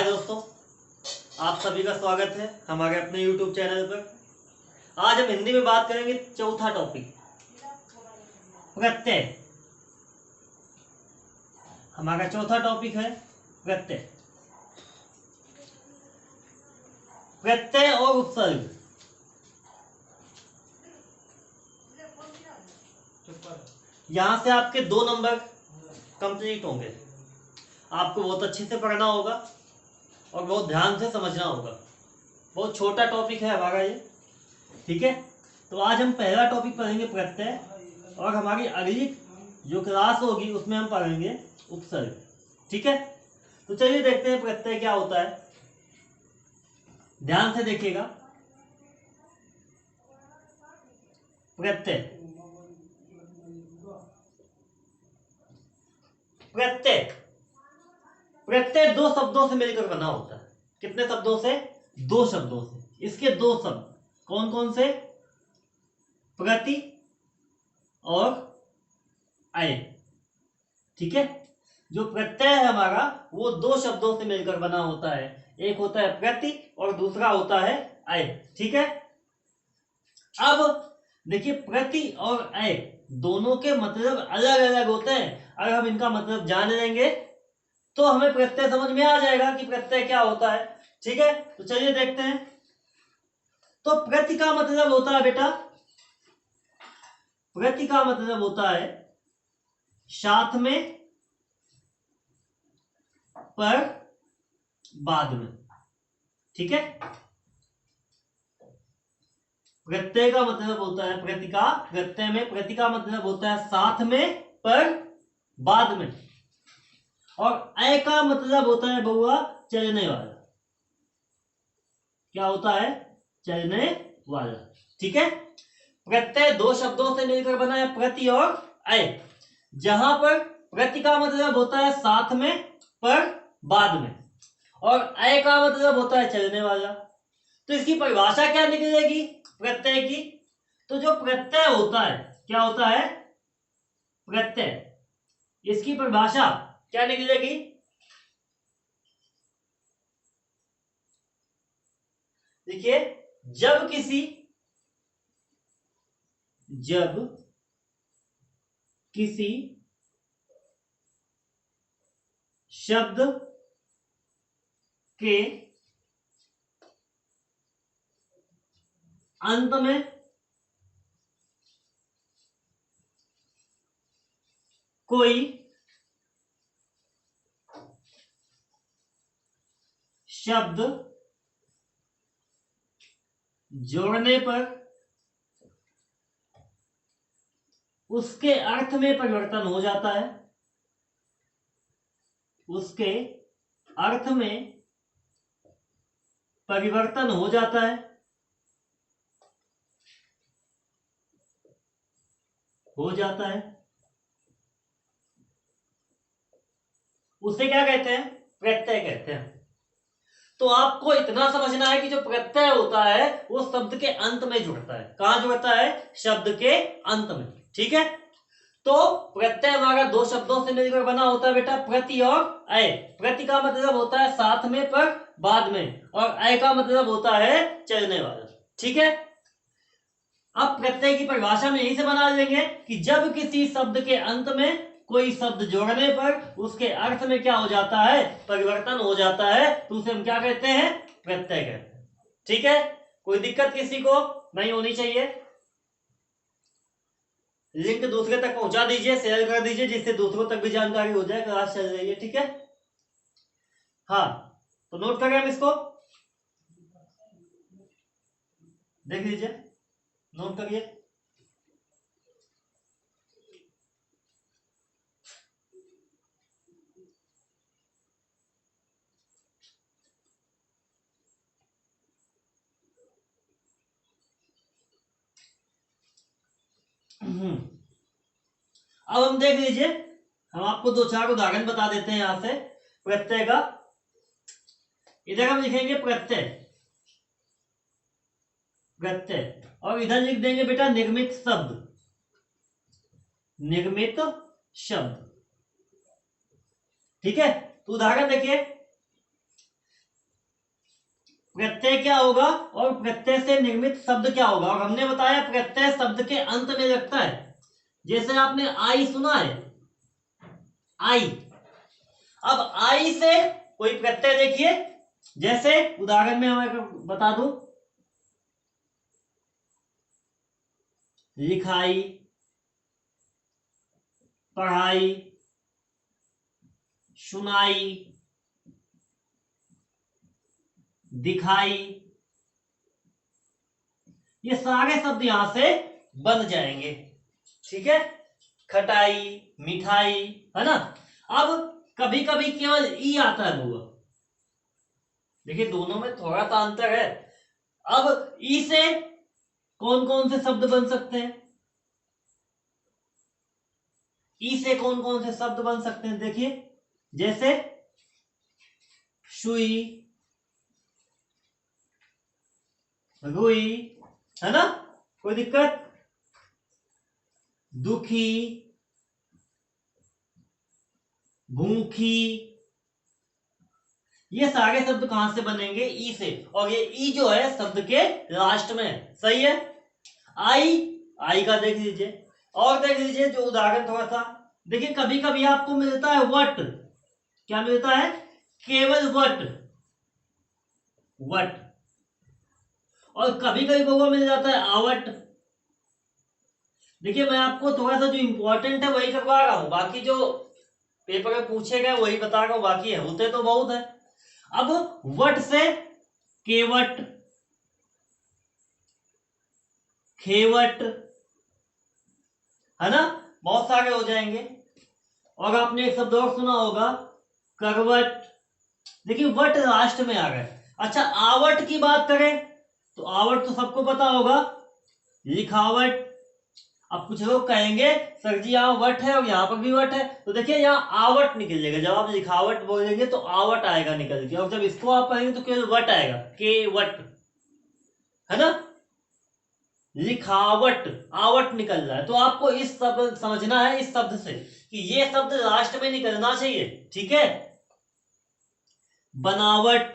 दोस्तों, आप सभी का स्वागत है हमारे अपने YouTube चैनल पर। आज हम हिंदी में बात करेंगे चौथा टॉपिक प्रत्यय। हमारा चौथा टॉपिक है प्रत्यय। प्रत्यय और उपसर्ग। यहां से आपके 2 नंबर कंप्लीट होंगे। आपको बहुत अच्छे से पढ़ना होगा और बहुत ध्यान से समझना होगा। बहुत छोटा टॉपिक है हमारा ये, ठीक है। तो आज हम पहला टॉपिक पढ़ेंगे प्रत्यय, और हमारी अगली जो क्लास होगी उसमें हम पढ़ेंगे उपसर्ग, ठीक है। तो चलिए देखते हैं प्रत्यय क्या होता है। ध्यान से देखिएगा। प्रत्यय प्रत्यय प्रत्यय 2 शब्दों से मिलकर बना होता है। कितने शब्दों से? 2 शब्दों से। इसके 2 शब्द कौन कौन से? प्रति और अय, ठीक है। जो प्रत्यय है हमारा वो 2 शब्दों से मिलकर बना होता है। एक होता है प्रति और दूसरा होता है अय, ठीक है। अब देखिए, प्रति और अय दोनों के मतलब अलग अलग होते हैं। अगर हम इनका मतलब जान लेंगे तो हमें प्रत्यय समझ में आ जाएगा कि प्रत्यय क्या होता है, ठीक है। तो चलिए देखते हैं। तो प्रति का मतलब होता है बेटा, प्रति का मतलब होता है साथ में, पर, बाद में, ठीक है। प्रत्यय का मतलब होता है प्रति का, प्रत्यय में प्रति का मतलब होता है साथ में, पर, बाद में। और अय का मतलब होता है बउआ चलने वाला। क्या होता है? चलने वाला, ठीक है। प्रत्यय 2 शब्दों से मिलकर बना है, प्रति और अय। जहां पर प्रति का मतलब होता है साथ में, पर, बाद में, और अय का मतलब होता है चलने वाला। तो इसकी परिभाषा क्या निकलेगी प्रत्यय की? तो जो प्रत्यय होता है, क्या होता है? प्रत्यय। इसकी परिभाषा क्या निकलेगी? देखिए, जब किसी शब्द के अंत में कोई शब्द जोड़ने पर उसके अर्थ में परिवर्तन हो जाता है। उसके अर्थ में परिवर्तन हो जाता है। उसे क्या कहते हैं? प्रत्यय कहते हैं। तो आपको इतना समझना है कि जो प्रत्यय होता है वो शब्द के अंत में जुड़ता है। कहां जुड़ता है? शब्द के अंत में, ठीक है। तो प्रत्यय हमारा 2 शब्दों से मिलकर बना होता है बेटा, प्रति और अय। प्रति का मतलब होता है साथ में, पर, बाद में, और अय का मतलब होता है चलने वाला, ठीक है। अब प्रत्यय की परिभाषा में यही से बना लेंगे कि जब किसी शब्द के अंत में कोई शब्द जोड़ने पर उसके अर्थ में क्या हो जाता है? परिवर्तन हो जाता है, तो उसे हम क्या कहते हैं? प्रत्यय कहते हैं, ठीक है। कोई दिक्कत किसी को नहीं होनी चाहिए। लिंक दूसरे तक पहुंचा दीजिए, शेयर कर दीजिए, जिससे दूसरों तक भी जानकारी हो जाए। क्लास चल रही है, ठीक है। हाँ, तो नोट करें हम इसको, देख लीजिए, नोट करिए। अब हम देख लीजिए, हम आपको 2-4 उदाहरण बता देते हैं यहां से प्रत्यय का। इधर हम लिखेंगे प्रत्यय, और इधर लिख देंगे बेटा निर्मित शब्द, ठीक है। तो उदाहरण देखिए, प्रत्यय क्या होगा और प्रत्यय से निर्मित शब्द क्या होगा। और हमने बताया प्रत्यय शब्द के अंत में लगता है। जैसे आपने आई सुना है, आई। अब आई से कोई प्रत्यय देखिए, जैसे उदाहरण में मैं बता दूं, लिखाई, पढ़ाई, सुनाई, दिखाई, ये सारे शब्द यहां से बन जाएंगे। ठीक है, खटाई, मिठाई, है ना। अब कभी कभी केवल ई आता है होगा, देखिए दोनों में थोड़ा सा अंतर है। अब ई से कौन कौन से शब्द बन सकते हैं, ई से कौन कौन से शब्द बन सकते हैं देखिए, जैसे सुई, रुई, है ना, कोई दिक्कत, दुखी, भूखी, ये सारे शब्द कहां से बनेंगे, ई से। और ये ई जो है शब्द के लास्ट में, सही है। आई, आई का देख लीजिए, और देख लीजिए जो उदाहरण थोड़ा सा देखिए, कभी कभी आपको मिलता है वट, क्या मिलता है, केवल वट, वट। और कभी कभी बहुआ मिल जाता है आवट। देखिए मैं आपको थोड़ा सा जो इंपॉर्टेंट है वही करवा रहा हूं, बाकी जो पेपर में पूछे गए वही बता रहा हूं, बाकी है होते तो बहुत है। अब वट से केवट, खेवट, है ना, बहुत सारे हो जाएंगे। और आपने एक शब्द और सुना होगा, करवट। देखिए वट लास्ट में आ गए। अच्छा आवट की बात करें तो आवट तो सबको पता होगा, लिखावट। अब कुछ लोग कहेंगे सर जी यहाँ वट है और यहाँ पर भी वट है, तो देखिए यहाँ आवट निकलेगा, जब आप लिखावट बोलेंगे तो आवट आएगा निकल के, और जब इसको आप कहेंगे तो केवल वट आएगा, के वट, है ना, लिखावट, आवट निकल रहा है। तो आपको इस शब्द समझना है इस शब्द से कि ये शब्द लास्ट में निकलना चाहिए, ठीक है। बनावट,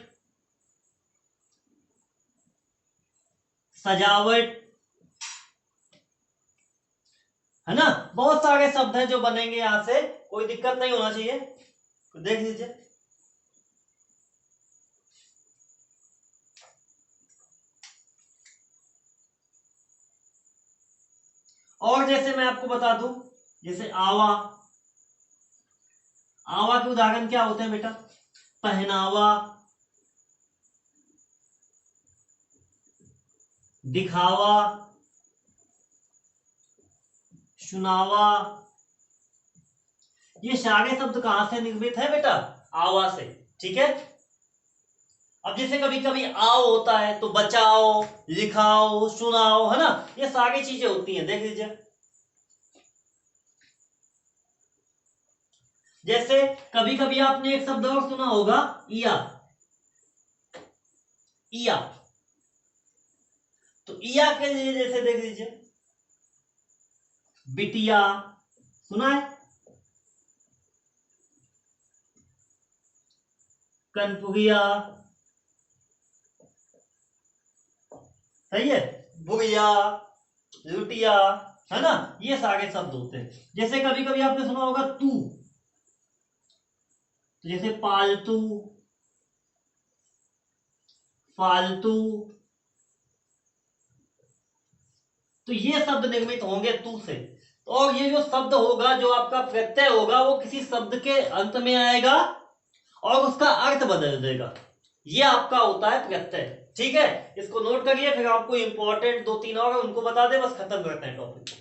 सजावट, है ना, बहुत सारे शब्द हैं जो बनेंगे यहां से, कोई दिक्कत नहीं होना चाहिए, तो देख लीजिए। और जैसे मैं आपको बता दूं, जैसे आवा, आवा के उदाहरण क्या होते हैं बेटा, पहनावा, दिखावा, सुनावा, ये सारे शब्द कहां से निर्मित है बेटा, आवा से, ठीक है। अब जैसे कभी कभी आओ होता है तो बचाओ, लिखाओ, सुनाओ, है ना, ये सारी चीजें होती हैं, देख लीजिए। जैसे कभी कभी आपने एक शब्द और सुना होगा, इया, इया। तो इया के लिए जैसे देख लीजिए, बिटिया, सुना है, कनपुगिया, सही है, बुगिया, लुटिया, है ना, ये सारे शब्द होते हैं। जैसे कभी कभी आपने सुना होगा तू, तो जैसे पालतू, फालतू, तो ये शब्द निर्मित होंगे तू से। और ये जो शब्द होगा, जो आपका प्रत्यय होगा, वो किसी शब्द के अंत में आएगा और उसका अर्थ बदल देगा, ये आपका होता है प्रत्यय, ठीक है। इसको नोट करिए, फिर आपको इंपॉर्टेंट दो तीन और उनको बता दे, बस खत्म करते हैं टॉपिक।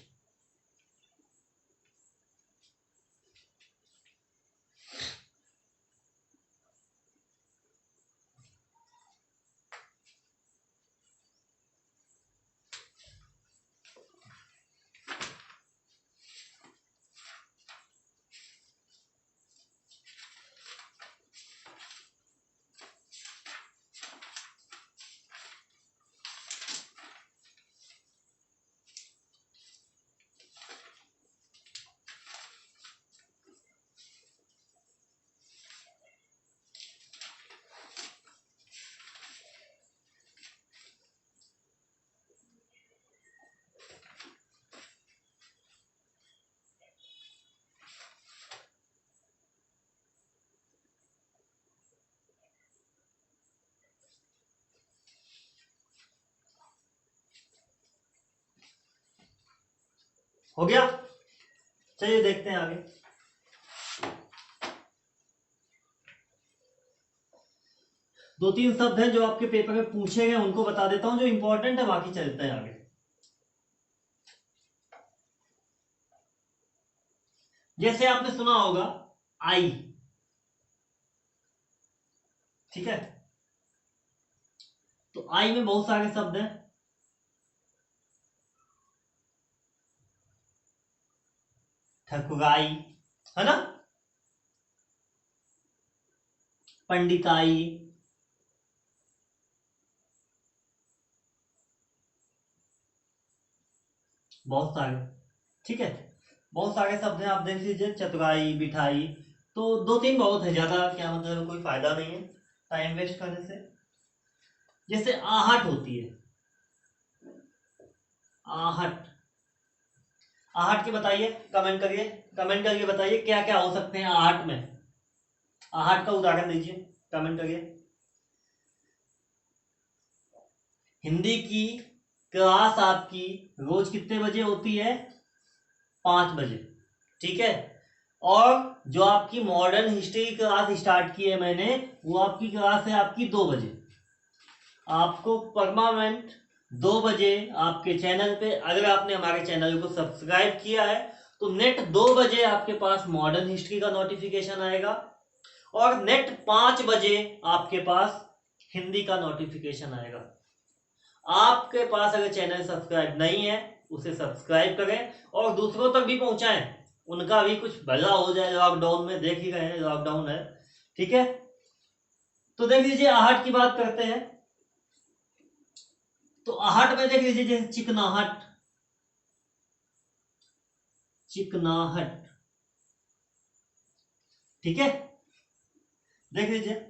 हो गया। चलिए देखते हैं आगे। दो तीन शब्द हैं जो आपके पेपर में पूछे गए, उनको बता देता हूं जो इंपॉर्टेंट है, बाकी चलते हैं आगे। जैसे आपने सुना होगा आई, ठीक है, तो आई में बहुत सारे शब्द हैं। ठकुराई, है ना, पंडिताई, बहुत सारे, ठीक है, बहुत सारे शब्द हैं, आप देख लीजिए, चतुराई, बिठाई। तो दो तीन बहुत है, ज्यादा क्या मतलब कोई फायदा नहीं है टाइम वेस्ट करने से। जैसे आहट होती है, आहट, आहट की बताइए, कमेंट करिए, कमेंट करके बताइए क्या क्या हो सकते हैं आहट में। आहट का उदाहरण दीजिए, कमेंट करिए। हिंदी की क्लास आपकी रोज कितने बजे होती है? 5 बजे, ठीक है। और जो आपकी मॉडर्न हिस्ट्री की क्लास स्टार्ट की है मैंने, वो आपकी क्लास है आपकी 2 बजे। आपको परमानेंट 2 बजे आपके चैनल पे, अगर आपने हमारे चैनल को सब्सक्राइब किया है, तो नेट 2 बजे आपके पास मॉडर्न हिस्ट्री का नोटिफिकेशन आएगा, और नेट 5 बजे आपके पास हिंदी का नोटिफिकेशन आएगा। आपके पास अगर चैनल सब्सक्राइब नहीं है, उसे सब्सक्राइब करें और दूसरों तक भी पहुंचाएं, उनका भी कुछ भला हो जाए। लॉकडाउन में देख ही रहे हैं, लॉकडाउन है, ठीक है। तो देख लीजिए आहट की बात करते हैं, तो आहट में देख लीजिए जैसे चिकनाहट, चिकनाहट, ठीक है, देख लीजिए।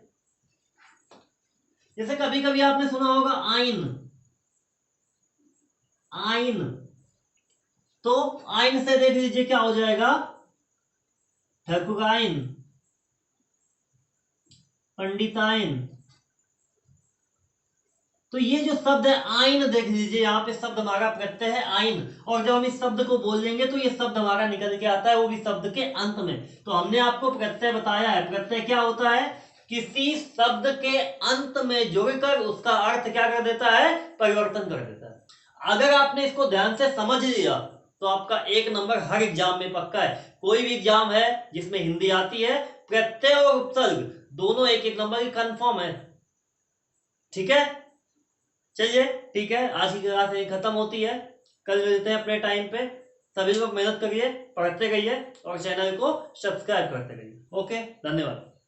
जैसे कभी कभी आपने सुना होगा आइन, आइन, तो आइन से देख लीजिए क्या हो जाएगा? ठकुराइन, पंडिताइन। तो ये जो शब्द है आइन, देख लीजिए यहाँ पे शब्द हमारा प्रत्यय है आइन, और जब हम इस शब्द को बोल देंगे तो ये शब्द हमारा निकल के आता है, वो भी शब्द के अंत में। तो हमने आपको प्रत्यय बताया है, प्रत्यय क्या होता है? किसी शब्द के अंत में जुड़कर उसका अर्थ क्या कर देता है? परिवर्तन कर देता है। अगर आपने इसको ध्यान से समझ लिया तो आपका 1 नंबर हर एग्जाम में पक्का है। कोई भी एग्जाम है जिसमें हिंदी आती है, प्रत्यय और उपसर्ग दोनों 1-1 नंबर की कंफर्म है, ठीक है। चलिए ठीक है, आज की क्लास यही खत्म होती है। कल मिलते हैं अपने टाइम पे। सभी लोग मेहनत करिए, पढ़ते रहिए और चैनल को सब्सक्राइब करते रहिए। ओके, धन्यवाद।